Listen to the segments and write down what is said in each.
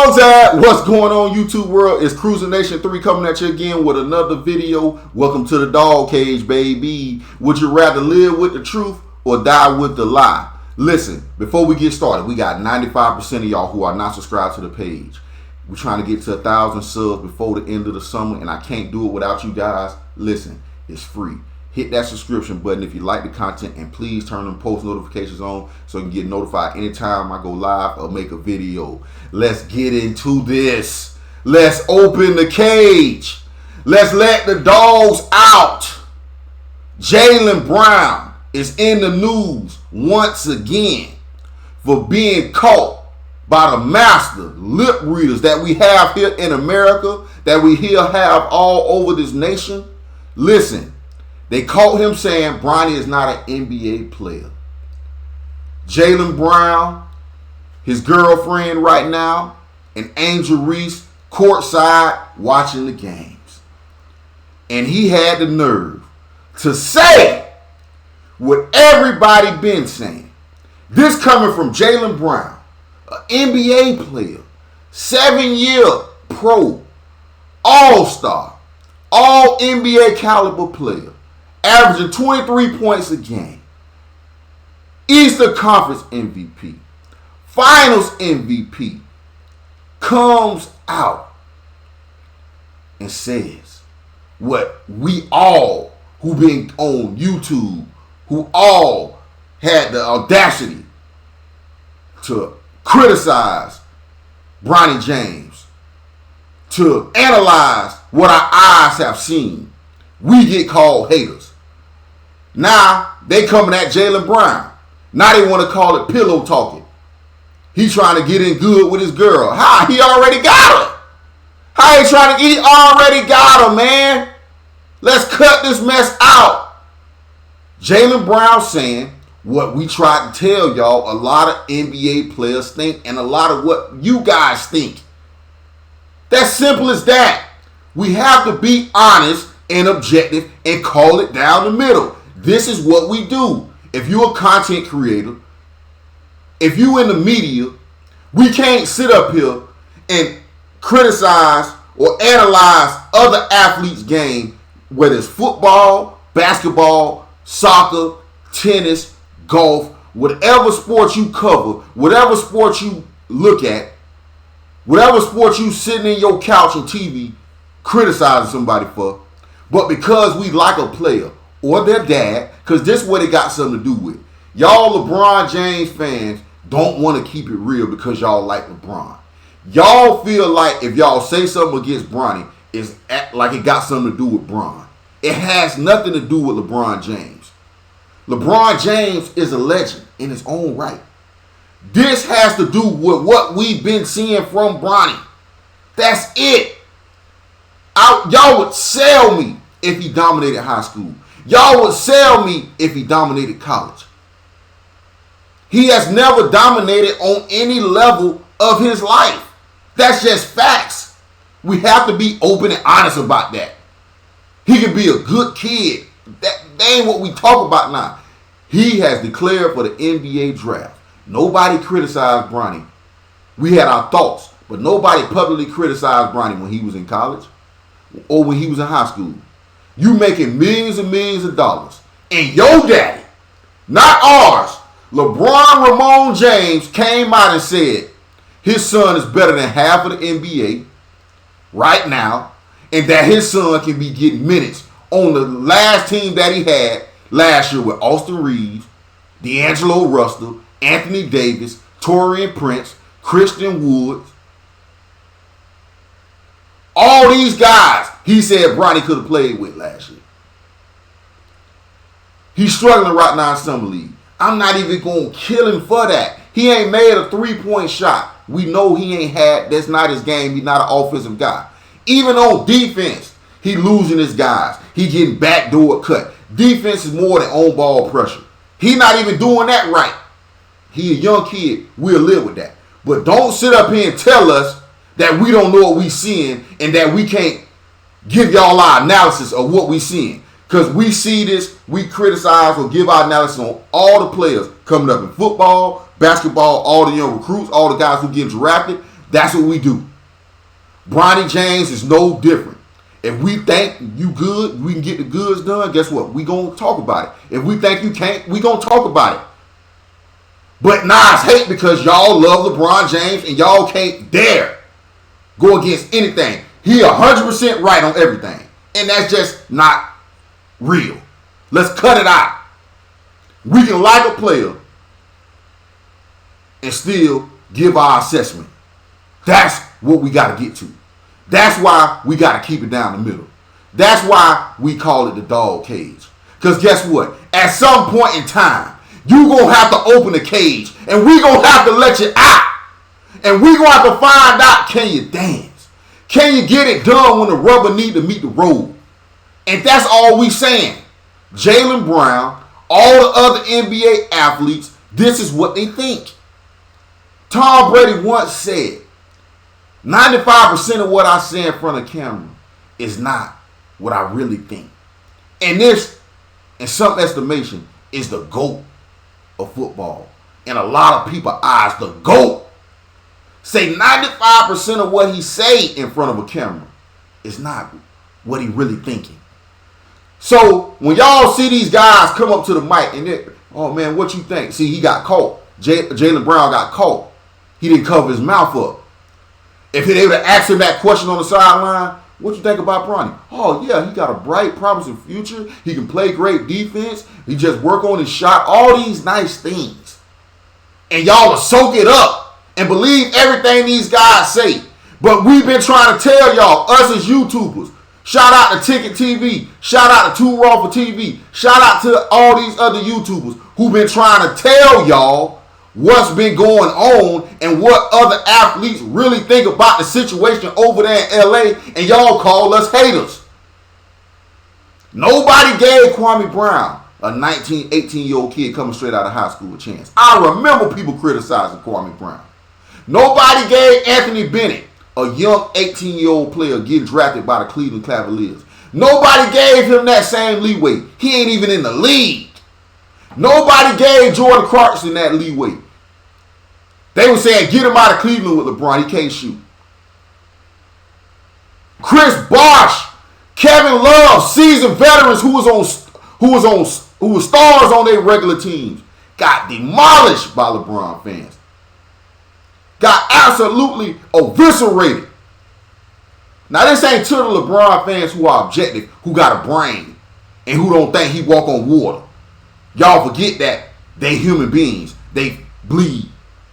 Dawgs at? What's going on, YouTube world? It's Cruising Nation 3 coming at you again with another video. Welcome to the Dawg Cage, baby. Would you rather live with the truth or die with the lie? Listen, before we get started, we got 95% of y'all who are not subscribed to the page. We're trying to get to 1,000 subs before the end of the summer, and I can't do it without you guys. Listen, it's free. Hit that subscription button if you like the content, and please turn them post notifications on so you can get notified anytime I go live or make a video. Let's get into this. Let's open the cage. Let's let the dogs out. Jaylen Brown is in the news once again for being caught by the master lip readers that we have here in America, that we here have all over this nation. Listen. They caught him saying Bronny is not an NBA player. Jaylen Brown, his girlfriend right now, and Angel Reese courtside watching the games. And he had the nerve to say what everybody been saying. This coming from Jaylen Brown, an NBA player, 7-year pro, all-star, all NBA caliber player. Averaging 23 points a game. Eastern Conference MVP. Finals MVP. Comes out and says what we all who been on YouTube, who all had the audacity to criticize Bronny James, to analyze what our eyes have seen. We get called haters. Now, they coming at Jaylen Brown. Now they want to call it pillow talking. He trying to get in good with his girl. How? He already got her. How he trying to get? He already got her, man. Let's cut this mess out. Jaylen Brown saying what we tried to tell y'all a lot of NBA players think and a lot of what you guys think. That's simple as that. We have to be honest and objective and call it down the middle. This is what we do. If you're a content creator, if you in the media, we can't sit up here and criticize or analyze other athletes' game, whether it's football, basketball, soccer, tennis, golf, whatever sport you cover, whatever sport you look at, whatever sport you sitting in your couch and TV criticizing somebody for. But because we like a player or their dad, because this is what it got something to do with. Y'all LeBron James fans don't want to keep it real because y'all like LeBron. Y'all feel like if y'all say something against Bronny, it's like it got something to do with Bron. It has nothing to do with LeBron James. LeBron James is a legend in his own right. This has to do with what we've been seeing from Bronny. That's it. Y'all would sell me if he dominated high school. Y'all would sell me if he dominated college. He has never dominated on any level of his life. That's just facts. We have to be open and honest about that. He can be a good kid. That ain't what we talk about now. He has declared for the NBA draft. Nobody criticized Bronny. We had our thoughts, but nobody publicly criticized Bronny when he was in college or when he was in high school. You making millions and millions of dollars. And your daddy, not ours, LeBron Ramon James came out and said his son is better than half of the NBA right now, and that his son can be getting minutes on the last team that he had last year with Austin Reeves, D'Angelo Russell, Anthony Davis, Taurean Prince, Christian Woods. All these guys, he said Bronny could have played with last year. He's struggling right now in Summer League. I'm not even going to kill him for that. He ain't made a three-point shot. We know he ain't had, that's not his game. He's not an offensive guy. Even on defense, he losing his guys. He getting backdoor cut. Defense is more than on-ball pressure. He not even doing that right. He a young kid. We'll live with that. But don't sit up here and tell us that we don't know what we seeing and that we can't give y'all our analysis of what we seeing. Because we see this, we criticize or give our analysis on all the players coming up in football, basketball, all the young recruits, all the guys who get drafted. That's what we do. Bronny James is no different. If we think you good, we can get the goods done, guess what? We gonna talk about it. If we think you can't, we gonna talk about it. But Nas hate because y'all love LeBron James and y'all can't dare go against anything. He 100% right on everything. And that's just not real. Let's cut it out. We can like a player and still give our assessment. That's what we got to get to. That's why we got to keep it down the middle. That's why we call it the Dawg Cage. Because guess what? At some point in time, you going to have to open the cage. And we going to have to let you out. And we going to have to find out, can you dance? Can you get it done when the rubber need to meet the road? And that's all we saying. Jaylen Brown, all the other NBA athletes, this is what they think. Tom Brady once said, 95% of what I say in front of camera is not what I really think. And this, in some estimation, is the GOAT of football. In a lot of people's eyes, the GOAT. Say 95% of what he say in front of a camera is not what he really thinking. So when y'all see these guys come up to the mic and they, oh man, what you think? See, he got caught. Jaylen Brown got caught. He didn't cover his mouth up. If they would have asked him that question on the sideline, what you think about Bronny? Oh yeah, he got a bright, promising future. He can play great defense. He just work on his shot. All these nice things. And y'all will soak it up and believe everything these guys say. But we've been trying to tell y'all, us as YouTubers, shout out to Ticket TV, shout out to Too Raw for TV, shout out to all these other YouTubers who've been trying to tell y'all what's been going on and what other athletes really think about the situation over there in LA, and y'all call us haters. Nobody gave Kwame Brown, a 19, 18-year-old kid coming straight out of high school, a chance. I remember people criticizing Kwame Brown. Nobody gave Anthony Bennett, a young 18-year-old player getting drafted by the Cleveland Cavaliers. Nobody gave him that same leeway. He ain't even in the league. Nobody gave Jordan Clarkson that leeway. They were saying, get him out of Cleveland with LeBron. He can't shoot. Chris Bosh, Kevin Love, seasoned veterans who were stars on their regular teams, got demolished by LeBron fans. Got absolutely eviscerated. Now this ain't to the LeBron fans who are objective, who got a brain, and who don't think he walk on water. Y'all forget that they human beings. They bleed.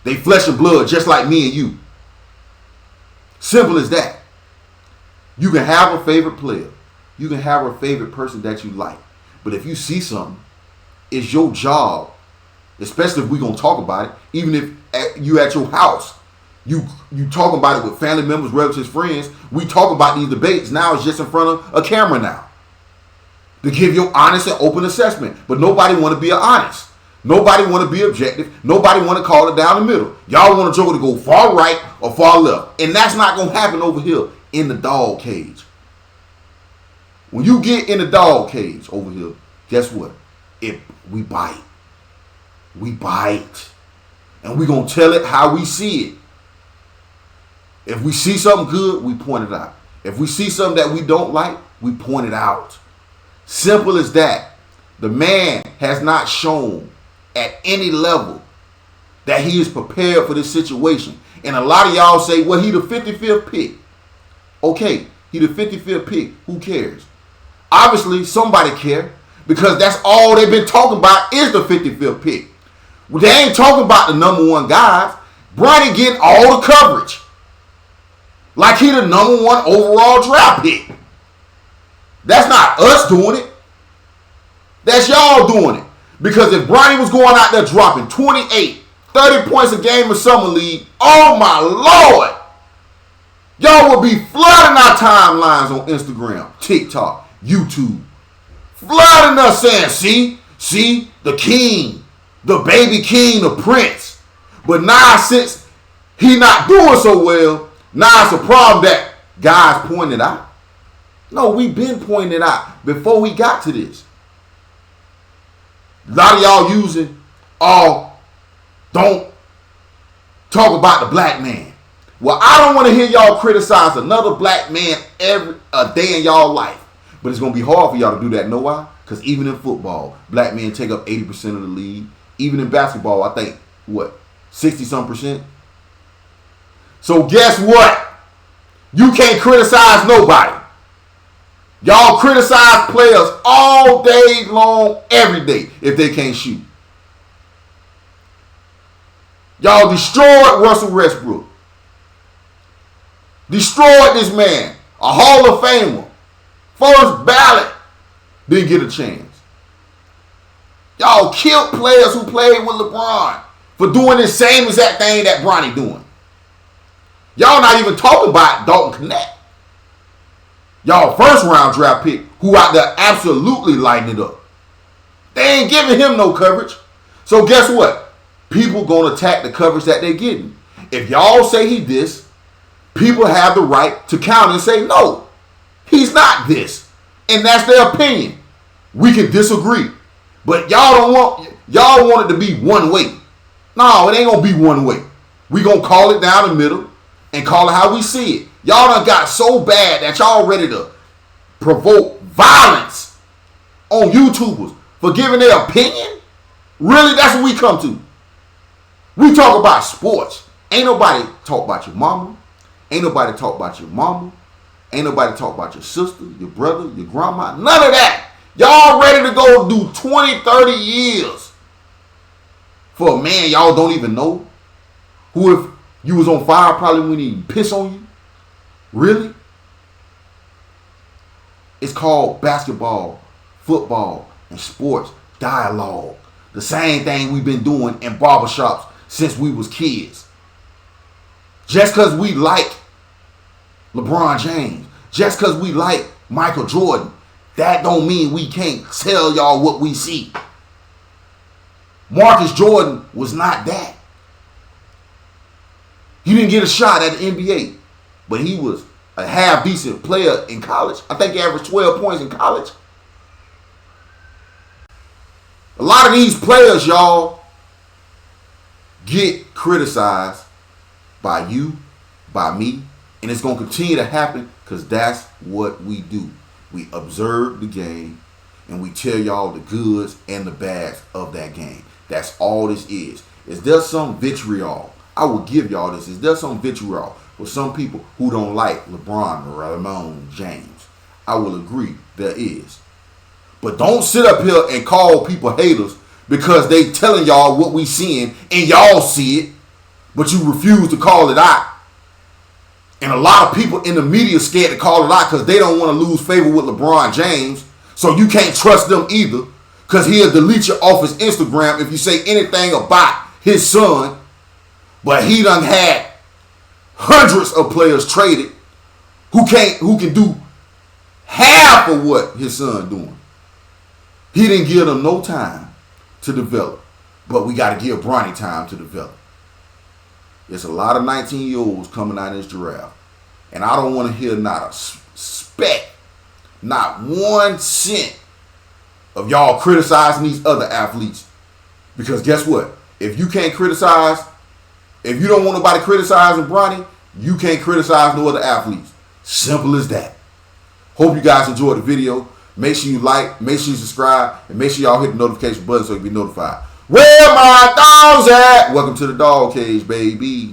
They flesh and blood just like me and you. Simple as that. You can have a favorite player. You can have a favorite person that you like. But if you see something, it's your job, especially if we're going to talk about it, even if you at your house, you talk about it with family members, relatives, friends. We talk about these debates. Now it's just in front of a camera now. To give your honest and open assessment. But nobody want to be honest. Nobody want to be objective. Nobody want to call it down the middle. Y'all want a joker to go far right or far left. And that's not going to happen over here in the Dawg Cage. When you get in the Dawg Cage over here, guess what? We bite. We bite. And we going to tell it how we see it. If we see something good, we point it out. If we see something that we don't like, we point it out. Simple as that. The man has not shown at any level that he is prepared for this situation. And a lot of y'all say, well, he the 55th pick. Okay, he the 55th pick. Who cares? Obviously, somebody care because that's all they've been talking about is the 55th pick. Well, they ain't talking about the number one guys. Bronny getting all the coverage. Like he the number one overall draft pick. That's not us doing it. That's y'all doing it. Because if Bronny was going out there dropping 28, 30 points a game in Summer League, oh my Lord, y'all will be flooding our timelines on Instagram, TikTok, YouTube. Flooding us saying, see, the king, the baby king, the prince. But now since he not doing so well, now it's a problem that guys pointed out. No, we've been pointing it out before we got to this. A lot of y'all using, don't talk about the black man. Well, I don't want to hear y'all criticize another black man a day in y'all life. But it's going to be hard for y'all to do that. Know why? Because even in football, black men take up 80% of the league. Even in basketball, I think, 60-some%? So guess what? You can't criticize nobody. Y'all criticize players all day long, every day, if they can't shoot. Y'all destroyed Russell Westbrook. Destroyed this man. A Hall of Famer. First ballot. Didn't get a chance. Y'all killed players who played with LeBron for doing the same exact thing that Bronny doing. Y'all not even talking about Dalton Connect. Y'all first round draft pick who out there absolutely lighting it up. They ain't giving him no coverage. So guess what? People gonna attack the coverage that they getting. If y'all say he this, people have the right to counter and say no, he's not this. And that's their opinion. We can disagree. But y'all want it to be one way. No, it ain't gonna be one way. We gonna call it down the middle and call it how we see it. Y'all done got so bad that y'all ready to provoke violence on YouTubers for giving their opinion? Really? That's what we come to. We talk about sports. Ain't nobody talk about your mama. Ain't nobody talk about your mama. Ain't nobody talk about your sister, your brother, your grandma. None of that. Y'all ready to go do 20, 30 years for a man y'all don't even know? Who, if you was on fire, probably wouldn't even piss on you? Really? It's called basketball, football, and sports dialogue. The same thing we've been doing in barbershops since we was kids. Just because we like LeBron James, just because we like Michael Jordan, that don't mean we can't tell y'all what we see. Marcus Jordan was not that. He didn't get a shot at the NBA, but he was a half-decent player in college. I think he averaged 12 points in college. A lot of these players, y'all, get criticized by you, by me, and it's going to continue to happen because that's what we do. We observe the game, and we tell y'all the goods and the bads of that game. That's all this is. Is there some vitriol? I will give y'all this. Is there some vitriol for some people who don't like LeBron or Ramon James? I will agree there is. But don't sit up here and call people haters because they telling y'all what we seeing and y'all see it, but you refuse to call it out. And a lot of people in the media scared to call it out because they don't want to lose favor with LeBron James. So you can't trust them either because he'll delete you off his Instagram if you say anything about his son. But he done had hundreds of players traded who can do half of what his son doing. He didn't give them no time to develop. But we got to give Bronny time to develop. There's a lot of 19-year-olds coming out of this draft. And I don't want to hear not a speck, not 1 cent of y'all criticizing these other athletes. Because guess what? If you can't criticize, if you don't want nobody criticizing Bronny, you can't criticize no other athletes. Simple as that. Hope you guys enjoyed the video. Make sure you like, make sure you subscribe, and make sure y'all hit the notification button so you can be notified. Where my dogs at? Welcome to the Dawg Cage, baby.